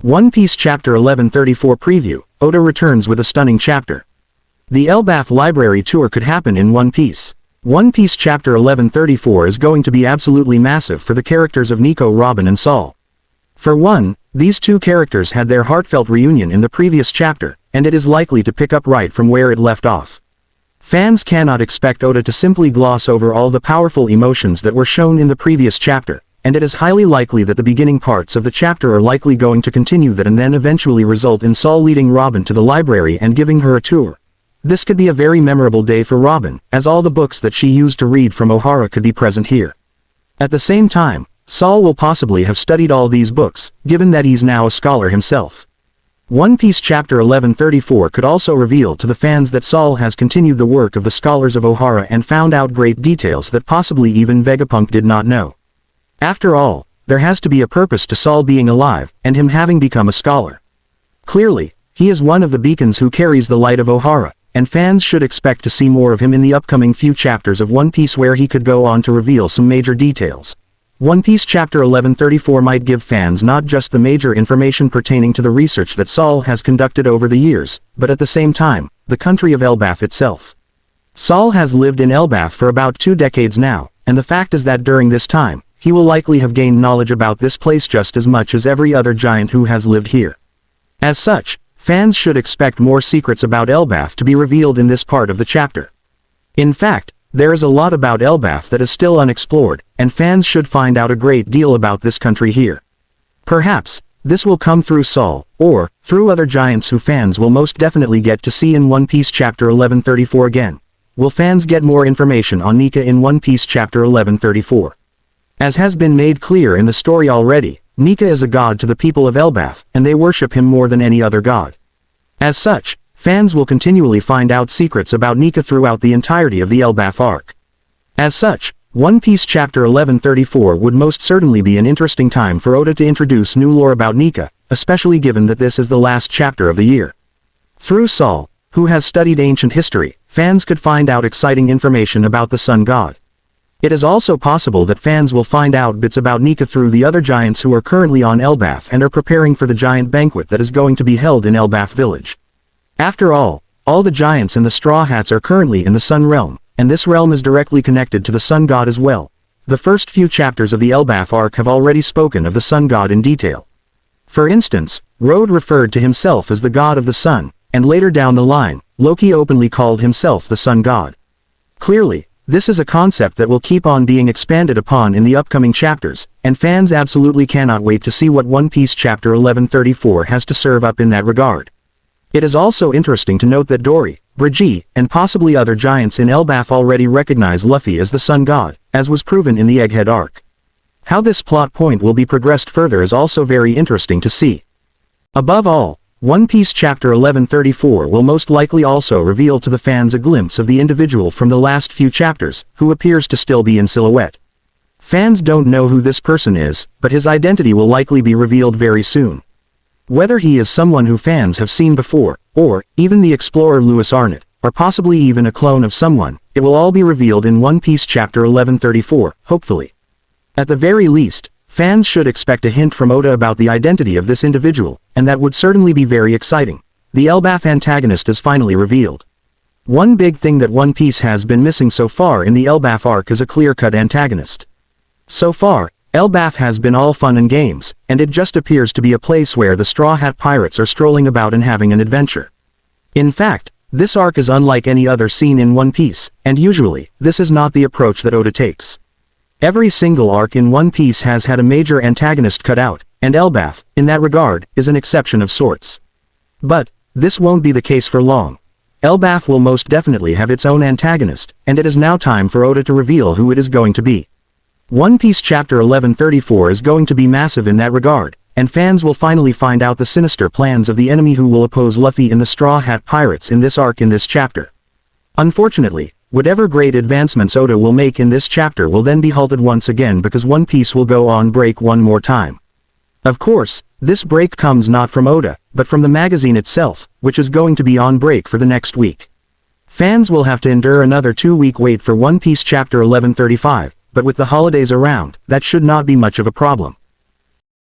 One Piece Chapter 1134 Preview. Oda returns with a stunning chapter. The elbaf library tour could happen in One Piece. One Piece Chapter 1134 is going to be absolutely massive for the characters of Nico, Robin and Sol. For one, these two characters had their heartfelt reunion in the previous chapter, and it is likely to pick up right from where it left off. Fans cannot expect Oda to simply gloss over all the powerful emotions that were shown in the previous chapter, and it is highly likely that the beginning parts of the chapter are likely going to continue that and then eventually result in Sol leading Robin to the library and giving her a tour. This could be a very memorable day for Robin, as all the books that she used to read from Ohara could be present here. At the same time, Sol will possibly have studied all these books, given that he's now a scholar himself. One Piece Chapter 1134 could also reveal to the fans that Sol has continued the work of the scholars of Ohara and found out great details that possibly even Vegapunk did not know. After all, there has to be a purpose to Sol being alive, and him having become a scholar. Clearly, he is one of the beacons who carries the light of Ohara, and fans should expect to see more of him in the upcoming few chapters of One Piece where he could go on to reveal some major details. One Piece Chapter 1134 might give fans not just the major information pertaining to the research that Sol has conducted over the years, but at the same time, the country of Elbaf itself. Sol has lived in Elbaf for about 2 decades now, and the fact is that during this time, he will likely have gained knowledge about this place just as much as every other giant who has lived here. As such, fans should expect more secrets about Elbaf to be revealed in this part of the chapter. In fact, there is a lot about Elbaf that is still unexplored, and fans should find out a great deal about this country here. Perhaps, this will come through Sol, or through other giants who fans will most definitely get to see in One Piece Chapter 1134 again. Will fans get more information on Nika in One Piece Chapter 1134? As has been made clear in the story already, Nika is a god to the people of Elbaf, and they worship him more than any other god. As such, fans will continually find out secrets about Nika throughout the entirety of the Elbaf arc. As such, One Piece Chapter 1134 would most certainly be an interesting time for Oda to introduce new lore about Nika, especially given that this is the last chapter of the year. Through Sol, who has studied ancient history, fans could find out exciting information about the sun god. It is also possible that fans will find out bits about Nika through the other giants who are currently on Elbaf and are preparing for the giant banquet that is going to be held in Elbaf village. After all the giants and the Straw Hats are currently in the Sun Realm, and this realm is directly connected to the Sun God as well. The first few chapters of the Elbaf arc have already spoken of the Sun God in detail. For instance, Road referred to himself as the God of the Sun, and later down the line, Loki openly called himself the Sun God. Clearly, this is a concept that will keep on being expanded upon in the upcoming chapters, and fans absolutely cannot wait to see what One Piece Chapter 1134 has to serve up in that regard. It is also interesting to note that Dory, Brigitte, and possibly other giants in Elbaf already recognize Luffy as the Sun God, as was proven in the Egghead arc. How this plot point will be progressed further is also very interesting to see. Above all, One Piece Chapter 1134 will most likely also reveal to the fans a glimpse of the individual from the last few chapters, who appears to still be in silhouette. Fans don't know who this person is, but his identity will likely be revealed very soon. Whether he is someone who fans have seen before, or even the explorer Louis Arnott, or possibly even a clone of someone, it will all be revealed in One Piece Chapter 1134, hopefully. At the very least, fans should expect a hint from Oda about the identity of this individual, and that would certainly be very exciting. The Elbaf antagonist is finally revealed. One big thing that One Piece has been missing so far in the Elbaf arc is a clear-cut antagonist. So far, Elbaf has been all fun and games, and it just appears to be a place where the Straw Hat Pirates are strolling about and having an adventure. In fact, this arc is unlike any other seen in One Piece, and usually, this is not the approach that Oda takes. Every single arc in One Piece has had a major antagonist cut out, and Elbaf, in that regard, is an exception of sorts. But, this won't be the case for long. Elbaf will most definitely have its own antagonist, and it is now time for Oda to reveal who it is going to be. One Piece Chapter 1134 is going to be massive in that regard, and fans will finally find out the sinister plans of the enemy who will oppose Luffy and the Straw Hat Pirates in this arc in this chapter. Unfortunately, whatever great advancements Oda will make in this chapter will then be halted once again because One Piece will go on break one more time. Of course, this break comes not from Oda, but from the magazine itself, which is going to be on break for the next week. Fans will have to endure another 2-week wait for One Piece Chapter 1135, but with the holidays around, that should not be much of a problem.